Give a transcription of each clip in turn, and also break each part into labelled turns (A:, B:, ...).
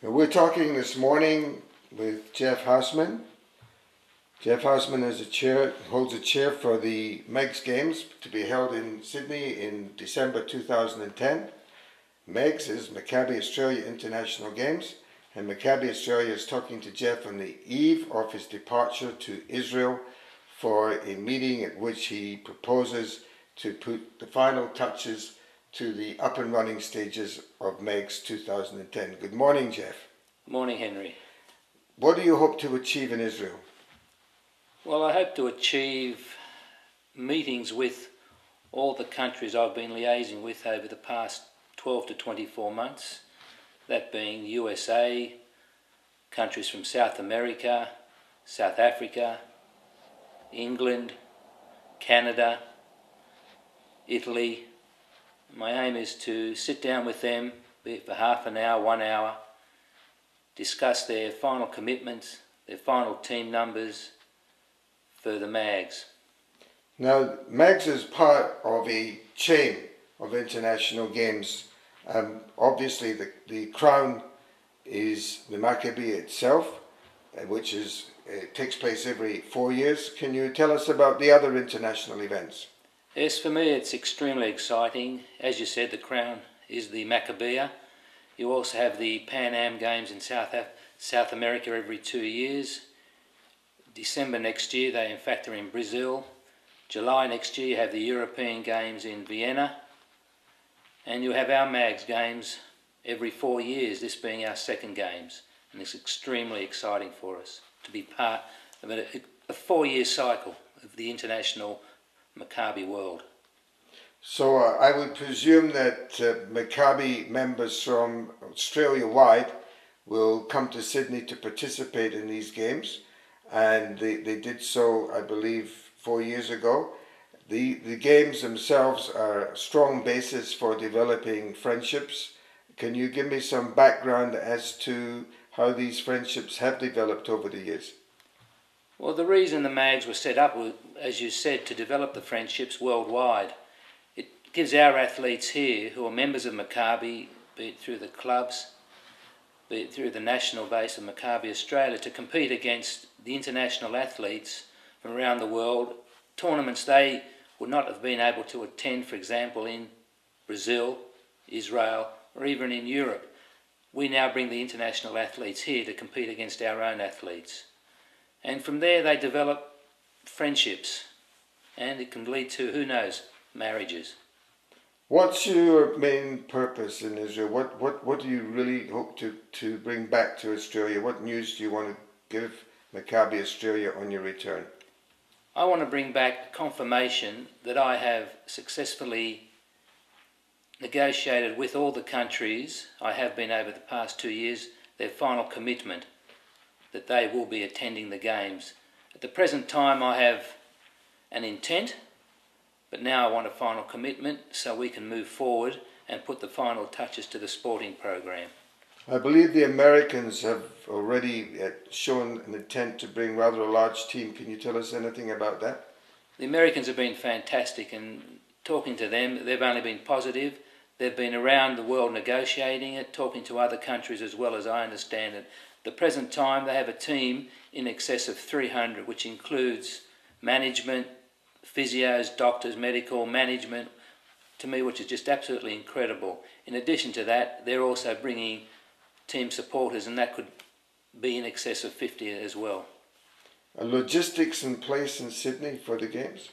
A: We're talking this morning with Jeff Houseman. Jeff Houseman holds a chair for the MEGS Games to be held in Sydney in December 2010. MEGS is Maccabi Australia International Games, and Maccabi Australia is talking to Jeff on the eve of his departure to Israel for a meeting at which he proposes to put the final touches to the up and running stages of MEGS 2010. Good morning, Jeff.
B: Morning, Henry.
A: What do you hope to achieve in Israel?
B: Well, I hope to achieve meetings with all the countries I've been liaising with over the past 12 to 24 months, that being USA, countries from South America, South Africa, England, Canada, Italy. My aim is to sit down with them, be it for half an hour, 1 hour, discuss their final commitments, their final team numbers for the MAGs.
A: Now, MEGS is part of a chain of international games. Obviously, the crown is the Maccabi itself, which takes place every 4 years. Can you tell us about the other international events?
B: Yes, for me it's extremely exciting. As you said, the crown is the Maccabi. You also have the Pan Am Games in South America every 2 years. December next year they in fact are in Brazil. July next year you have the European Games in Vienna. And you have our MAGS Games every 4 years, this being our second Games. And it's extremely exciting for us to be part of a 4-year cycle of the international Maccabi world.
A: So I would presume that Maccabi members from Australia-wide will come to Sydney to participate in these games, and they did so, I believe, 4 years ago. The games themselves are a strong basis for developing friendships. Can you give me some background as to how these friendships have developed over the years?
B: Well, the reason the MAGs were set up was, as you said, to develop the friendships worldwide. It gives our athletes here, who are members of Maccabi, be it through the clubs, be it through the national base of Maccabi Australia, to compete against the international athletes from around the world, tournaments they would not have been able to attend, for example, in Brazil, Israel, or even in Europe. We now bring the international athletes here to compete against our own athletes. And from there they develop friendships, and it can lead to, who knows, marriages.
A: What's your main purpose in Israel? What do you really hope to bring back to Australia? What news do you want to give Maccabi Australia on your return?
B: I want to bring back confirmation that I have successfully negotiated with all the countries I have been over the past 2 years, their final commitment that they will be attending the Games. At the present time I have an intent, but now I want a final commitment so we can move forward and put the final touches to the sporting program.
A: I believe the Americans have already shown an intent to bring rather a large team. Can you tell us anything about that?
B: The Americans have been fantastic, and talking to them, they've only been positive. They've been around the world negotiating it, talking to other countries as well, as I understand it. At the present time they have a team in excess of 300, which includes management, physios, doctors, medical management, to me, which is just absolutely incredible. In addition to that, they're also bringing team supporters, and that could be in excess of 50 as well.
A: Are logistics in place in Sydney for the Games?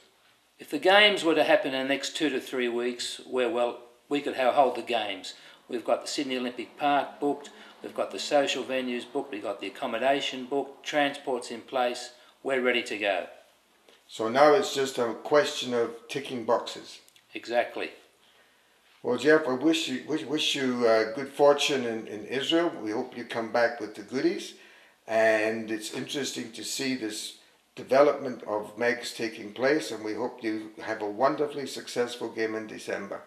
B: If the Games were to happen in the next 2 to 3 weeks, we could hold the Games. We've got the Sydney Olympic Park booked, we've got the social venues booked, we've got the accommodation booked, transport's in place, we're ready to go.
A: So now it's just a question of ticking boxes.
B: Exactly.
A: Well, Jeff, I wish you good fortune in Israel. We hope you come back with the goodies. And it's interesting to see this development of MEGS taking place, and we hope you have a wonderfully successful game in December.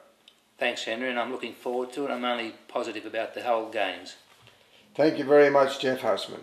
B: Thanks, Henry, and I'm looking forward to it. I'm only positive about the whole Games.
A: Thank you very much, Jeff Houseman.